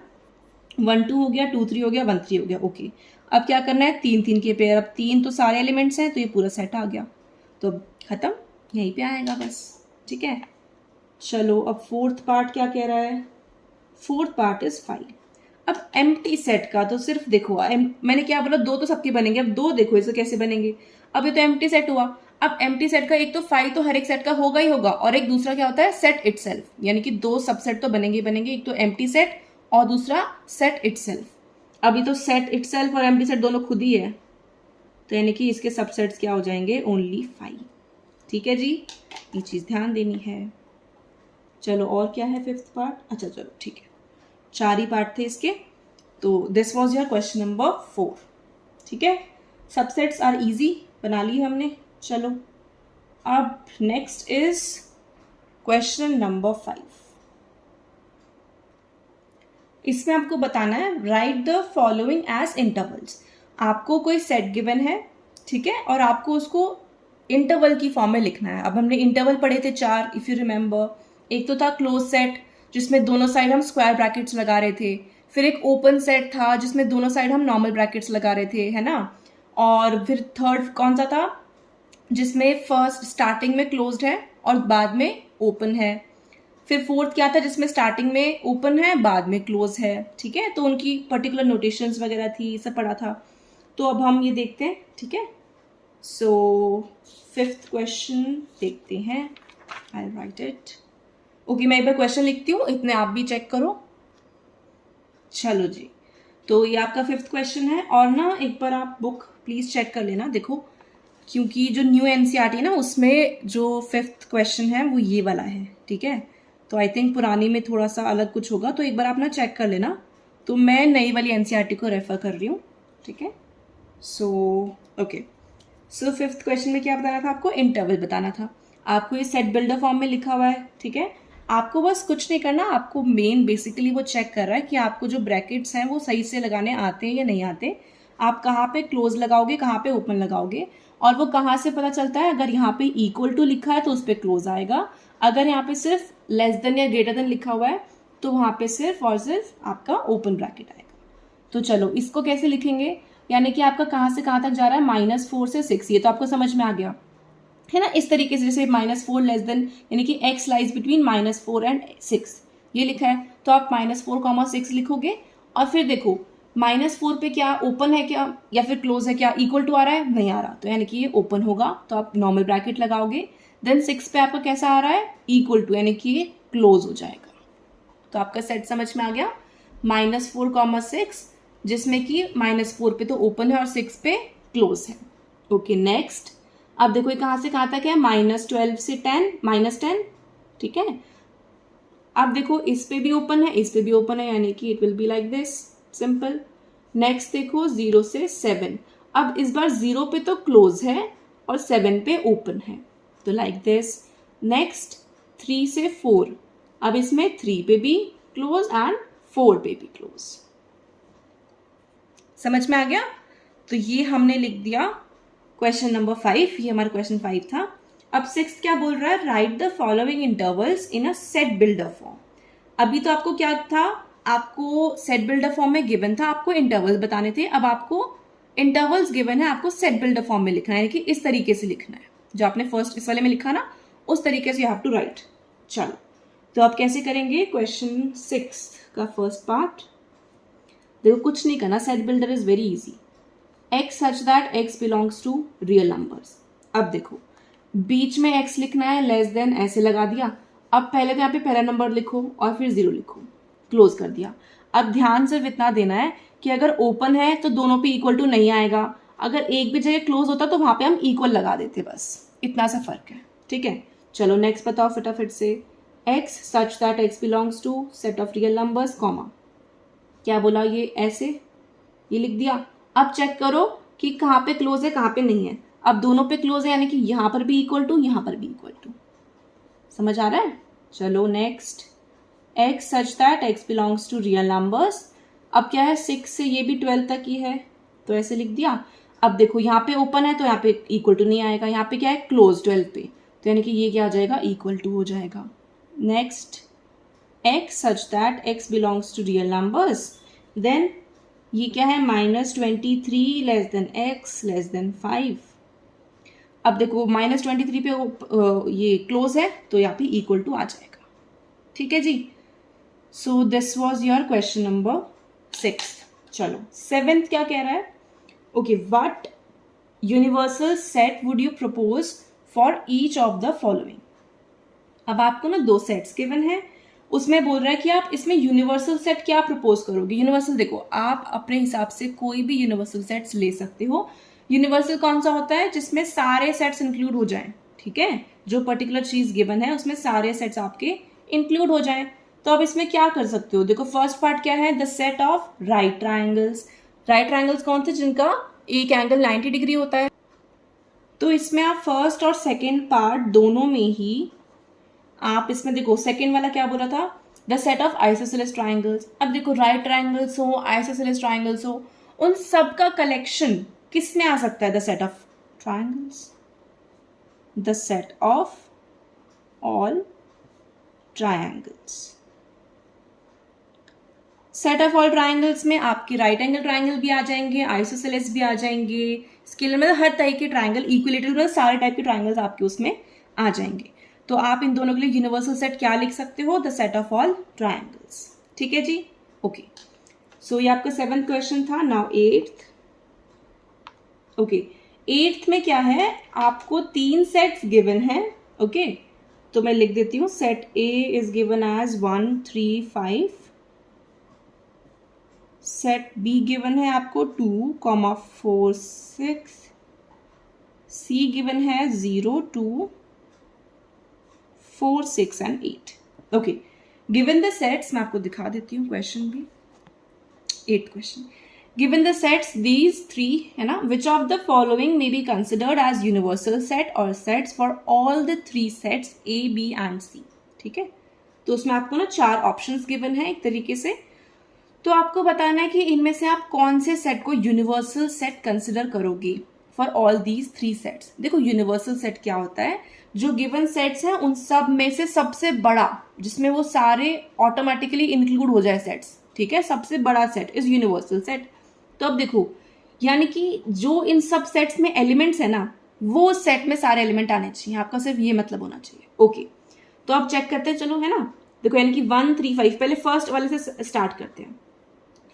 1 2 हो गया, 2 3 हो गया, 1 3 हो गया, ओके। अब क्या करना है, तीन तीन के पेयर, अब तीन तो सारे एलिमेंट्स हैं तो ये पूरा सेट आ गया, तो खत्म, यहीं पे आएगा बस, ठीक है। चलो अब फोर्थ पार्ट क्या कह रहा है, फोर्थ पार्ट इज 5। अब एम्प्टी सेट का तो सिर्फ देखो, मैंने क्या बोला, दो तो सबके बनेंगे, अब दो देखो इसे कैसे बनेंगे। अब ये तो एम्प्टी सेट हुआ, अब एम्प्टी सेट का एक तो 5 तो हर एक सेट का होगा ही होगा, और एक दूसरा क्या होता है, सेट इटसेल्फ, यानी कि दो सबसेट तो बनेंगे ही बनेंगे, एक तो एम्प्टी सेट और दूसरा सेट इटसेल्फ। अब ये तो सेट इटसेल्फ और एम्प्टी सेट दोनों खुद ही है, तो यानी कि इसके सबसेट्स क्या हो जाएंगे, ओनली 5, ठीक है जी, ये चीज ध्यान देनी है। चलो और क्या है फिफ्थ पार्ट, अच्छा चलो ठीक है, 4 ही पार्ट थे इसके, तो this was your question number 4, ठीक है। सबसेट्स आर इजी, बना लिए हमने। चलो अब नेक्स्ट इज क्वेश्चन नंबर 5। इसमें आपको बताना है, write the following as intervals. आपको कोई सेट गिवन है, ठीक है, और आपको उसको इंटरवल की फॉर्म में लिखना है। अब हमने इंटरवल पढ़े थे 4, इफ यू रिमेंबर। एक तो था क्लोज सेट जिसमें दोनों साइड हम स्क्वायर ब्रैकेट्स लगा रहे थे, फिर एक ओपन सेट था जिसमें दोनों साइड हम नॉर्मल ब्रैकेट्स लगा रहे थे, है ना। और फिर थर्ड कौन सा था, जिसमें फर्स्ट स्टार्टिंग में क्लोज्ड है और बाद में ओपन है। फिर फोर्थ क्या था, जिसमें स्टार्टिंग में ओपन है बाद में क्लोज है, ठीक है। तो उनकी पर्टिकुलर नोटेशंस वगैरह थी, सब पढ़ा था। तो अब हम ये देखते हैं, ठीक है। सो फिफ्थ क्वेश्चन देखते हैं, आई राइट इट, ओके। मैं एक बार क्वेश्चन लिखती हूँ, इतने आप भी चेक करो। चलो जी, तो ये आपका फिफ्थ क्वेश्चन है, और ना एक बार आप बुक प्लीज चेक कर लेना, देखो, क्योंकि जो न्यू एनसीईआरटी है ना उसमें जो फिफ्थ क्वेश्चन है वो ये वाला है, ठीक है। तो आई थिंक पुरानी में थोड़ा सा अलग कुछ होगा, तो एक बार आप ना चेक कर लेना। तो मैं नई वाली एनसीईआरटी को रेफर कर रही हूँ, ठीक है। So okay, so fifth question में क्या बताना था आपको, इंटरवल बताना था। आपको ये सेट बिल्डर फॉर्म में लिखा हुआ है, ठीक है। आपको बस कुछ नहीं करना, आपको मेन बेसिकली वो चेक कर रहा है कि आपको जो ब्रैकेट्स हैं वो सही से लगाने आते हैं या नहीं आते, आप कहाँ पे क्लोज लगाओगे, कहाँ पे ओपन लगाओगे, और वो कहाँ से पता चलता है? अगर यहाँ पे इक्वल टू लिखा है तो उस पर क्लोज आएगा, अगर यहाँ पे सिर्फ लेस देन या ग्रेटर देन लिखा हुआ है तो वहाँ पे सिर्फ और सिर्फ आपका ओपन ब्रैकेट आएगा। तो चलो इसको कैसे लिखेंगे, यानी कि आपका कहाँ से कहाँ तक जा रहा है, -4 से 6, ये तो आपको समझ में आ गया है ना। इस तरीके से जैसे -4 लेस देन यानी कि x लाइज बिटवीन -4 एंड 6 ये लिखा है, तो आप -4, 6 लिखोगे और फिर देखो -4 पे क्या ओपन है क्या या फिर क्लोज है, क्या इक्वल टू आ रहा है, नहीं आ रहा, तो यानी कि ये ओपन होगा, तो आप नॉर्मल ब्रैकेट लगाओगे। देन 6 पे आपका कैसा आ रहा है, इक्वल टू, यानी कि ये क्लोज हो जाएगा। तो आपका सेट समझ में आ गया, -4, 6, जिसमें कि -4 पे तो ओपन है और 6 पे क्लोज है। ओके नेक्स्ट, अब देखो ये कहाँ से कहाँ तक है, -12 से 10, -10, ठीक है। अब देखो इस पे भी ओपन है, इस पे भी ओपन है, यानी कि it will be like this, simple. Next देखो 0 से 7, अब इस बार 0 पे तो क्लोज है और 7 पे ओपन है, तो लाइक दिस। नेक्स्ट 3 से 4, अब इसमें 3 पे भी क्लोज एंड 4 पे भी क्लोज। समझ में आ गया? तो ये हमने लिख दिया क्वेश्चन नंबर 5, ये हमारा क्वेश्चन 5 था। अब 6 क्या बोल रहा है, write the following intervals in a set builder form. अभी तो आपको क्या था, आपको सेट बिल्डर फॉर्म में गिवन था, आपको इंटरवल्स बताने थे, अब आपको इंटरवल्स गिवन है, आपको सेट बिल्डर फॉर्म में लिखना है, कि इस तरीके से लिखना है, जो आपने फर्स्ट इस वाले में लिखा ना, उस तरीके से यू हैव टू राइट। चलो तो आप कैसे करेंगे, क्वेश्चन 6 का फर्स्ट पार्ट देखो, कुछ नहीं करना, set builder is very easy. x such that x belongs to real numbers। अब देखो बीच में x लिखना है, लेस देन ऐसे लगा दिया। अब पहले तो यहाँ पे पहला नंबर लिखो और फिर 0 लिखो, क्लोज कर दिया। अब ध्यान सिर्फ इतना देना है कि अगर ओपन है तो दोनों पे इक्वल टू नहीं आएगा, अगर एक भी जगह क्लोज होता तो वहां पे हम इक्वल लगा देते, बस इतना सा फर्क है, ठीक है। चलो नेक्स्ट बताओ फटाफट से, x such that x belongs to set of real numbers, comma क्या बोला, ये ऐसे ये लिख दिया। अब चेक करो कि कहाँ पे क्लोज है कहाँ पे नहीं है, अब दोनों पे क्लोज है, यानी कि यहाँ पर भी इक्वल टू, यहाँ पर भी इक्वल टू, समझ आ रहा है। चलो next, x such that x belongs to real numbers. अब क्या है, 6 से ये भी 12 तक ही है, तो ऐसे लिख दिया। अब देखो यहाँ पे ओपन है तो यहाँ पे इक्वल टू नहीं आएगा, यहाँ पे क्या है, क्लोज 12 पे, तो यानी कि ये क्या आ जाएगा, इक्वल टू हो जाएगा। Next, x such that x belongs to real numbers, then ये क्या है, -23 less than x less than 5। अब देखो -23 पे ये क्लोज है तो यहाँ पे इक्वल टू आ जाएगा, ठीक है जी। So this was your question number 6। चलो 7th क्या कह रहा है, okay, what universal set would you propose for each of the following. अब आपको ना 2 सेट्स गिवन है, उसमें बोल रहा है कि आप इसमें यूनिवर्सल सेट क्या प्रपोज करोगे। यूनिवर्सल देखो, आप अपने हिसाब से कोई भी यूनिवर्सल सेट्स ले सकते हो। यूनिवर्सल कौन सा होता है, जिसमें सारे सेट्स इंक्लूड हो जाएं, ठीक है, जो पर्टिकुलर चीज गिवन है उसमें सारे सेट्स आपके इंक्लूड हो जाएं। तो अब इसमें क्या कर सकते हो, देखो फर्स्ट पार्ट क्या है, the set of right triangles. Right triangles कौन थे, जिनका एक एंगल 90 डिग्री होता है। तो इसमें आप फर्स्ट और सेकेंड पार्ट दोनों में ही आप इसमें देखो, सेकेंड वाला क्या बोला था, the set of isosceles triangles. अब देखो राइट ट्राइंगल्स हो, आइसोसेलेस ट्राइंगल्स हो, उन सब का कलेक्शन किस में आ सकता है, the set of triangles, the set of all triangles. Set of all triangles में आपके राइट एंगल ट्राइंगल भी आ जाएंगे, आइसोसेलेस भी आ जाएंगे, स्केलर में हर टाइप के ट्राइंगल, इक्विलेटरल में सारे टाइप के ट्राइंगल्स आपके उसमें आ जाएंगे। तो आप इन दोनों के लिए यूनिवर्सल सेट क्या लिख सकते हो, the set of all triangles, ठीक है जी। ओके, सो ये आपका 7th क्वेश्चन था। नाउ 8th, ओके, 8th में क्या है, आपको 3 सेट्स गिवन है, ओके, तो मैं लिख देती हूँ, set A is given as 1 3 5, set B given है आपको 2, 4 6, सी गिवन है 0 2 4 6 and 8। Okay, given the sets, मैं आपको दिखा देती हूँ क्वेश्चन भी, 8th question, given the sets these 3 है ना, which of the following may be considered as universal set और sets for all the 3 sets A B and C, ठीक है। तो उसमें आपको ना 4 ऑप्शंस गिवन है एक तरीके से, तो आपको बताना है कि इनमें से आप कौन से सेट को यूनिवर्सल सेट कंसिडर करोगे। For all these 3 sets. देखो यूनिवर्सल सेट क्या होता है, जो गिवन सेट्स हैं उन सब में से सबसे बड़ा, जिसमें वो सारे ऑटोमेटिकली इंक्लूड हो जाए सेट्स, ठीक है, सबसे बड़ा सेट इज यूनिवर्सल सेट। तो अब देखो, यानी कि जो इन सब सेट्स में एलिमेंट्स है ना, वो सेट में सारे एलिमेंट आने चाहिए, आपका सिर्फ ये मतलब होना चाहिए। ओके, तो अब चेक करते हैं, चलो, है ना। देखो यानी कि 1 3 5, पहले फर्स्ट वाले से स्टार्ट करते हैं,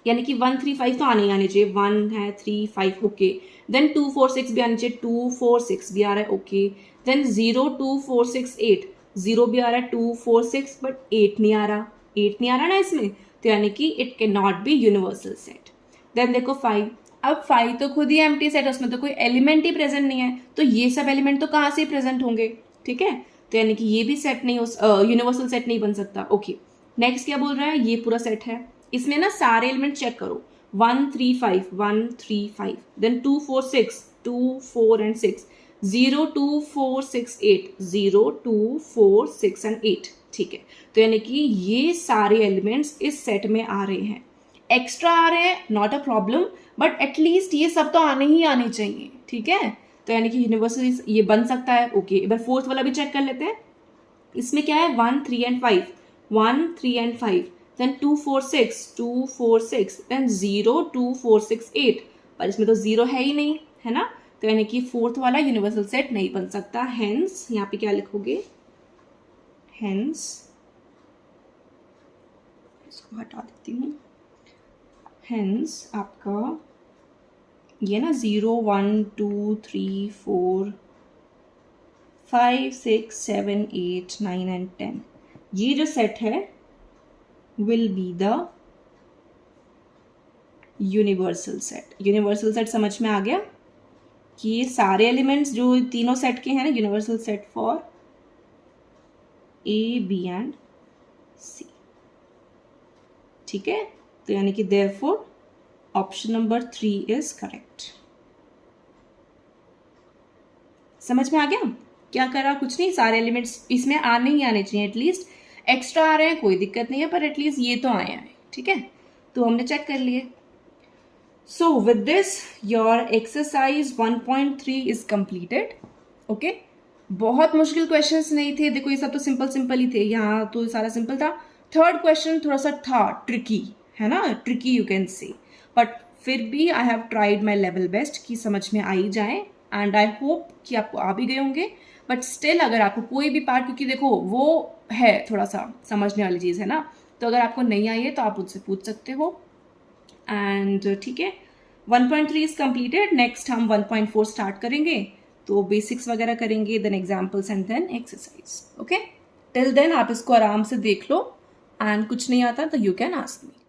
यानी कि 1 3 5 तो आने ही आने चाहिए, 1 है 3 5, ओके। देन 2 4 6 भी आने चाहिए, 2 4 6 भी आ रहा है, ओके। देन 0 2 4 6 8, 0 भी आ रहा है, 2 4 6, बट 8 नहीं आ रहा, 8 नहीं आ रहा ना इसमें, तो यानी कि it can not be universal set. Then देखो 5, अब 5 तो खुद ही एम्प्टी सेट है, उसमें तो कोई एलिमेंट ही प्रेजेंट नहीं है, तो ये सब एलिमेंट तो कहाँ से प्रेजेंट होंगे, ठीक है, तो यानी कि ये भी सेट नहीं हो, यूनिवर्सल सेट नहीं बन सकता। ओके, नेक्स्ट क्या बोल रहा है, ये पूरा सेट है, इसमें ना सारे एलिमेंट चेक करो, 1 3 5 1 3 5, देन 2 4 6 2 4 एंड 6, 0 2 4 6 8, 0 2 4 6 एंड 8, ठीक है, तो यानी कि ये सारे एलिमेंट्स इस सेट में आ रहे हैं। एक्स्ट्रा आ रहे हैं, not a problem, but at least ये सब तो आने ही आने चाहिए, ठीक है, तो यानी कि यूनिवर्सल ये बन सकता है। ओके, एक बार फोर्थ वाला भी चेक कर लेते हैं, इसमें क्या है, 1 3 एंड 5, 1 3 एंड 5, देन 2 4 6 2 4 6, देन 0 2 4 6 8, पर इसमें तो 0 है ही नहीं, है ना, तो यानी कि फोर्थ वाला यूनिवर्सल सेट नहीं बन सकता। हेंस यहाँ पे क्या लिखोगे, हेंस, इसको हटा देती हूँ, हेंस आपका ये ना 0 1 2 3 4 5 6 7 8 9 एंड 10, ये जो सेट है will be the universal set. Universal set समझ में आ गया कि ये सारे एलिमेंट्स जो तीनों सेट के हैं ना, universal set for A B and C, ठीक है, तो यानी कि therefore option number 3 is correct. समझ में आ गया, क्या करा, कुछ नहीं, सारे एलिमेंट्स इसमें आने ही आने चाहिए, एटलीस्ट एक्स्ट्रा आ रहे हैं कोई दिक्कत नहीं है, पर एटलीस्ट ये तो आए हैं, ठीक है, तो हमने चेक कर लिए। So with this your exercise 1.3 is completed. Okay, बहुत मुश्किल क्वेश्चंस नहीं थे, देखो ये सब तो सिंपल सिंपल ही थे, यहाँ तो सारा सिंपल था। थर्ड क्वेश्चन थोड़ा सा था ट्रिकी, है ना, tricky you can say, but फिर भी I have tried my level best कि समझ में आ ही जाए, एंड आई होप कि आपको आ भी गए होंगे। बट स्टिल अगर आपको कोई भी पार्ट, क्योंकि देखो वो है थोड़ा सा समझने वाली चीज़ है ना, तो अगर आपको नहीं आई है तो आप मुझसे पूछ सकते हो। एंड ठीक है, 1.3 इज कम्प्लीटेड। नेक्स्ट हम 1.4 स्टार्ट करेंगे, तो बेसिक्स वगैरह करेंगे, then examples and then exercise. Okay, till then आप इसको आराम से देख लो, एंड कुछ नहीं आता तो यू कैन आस्क मी।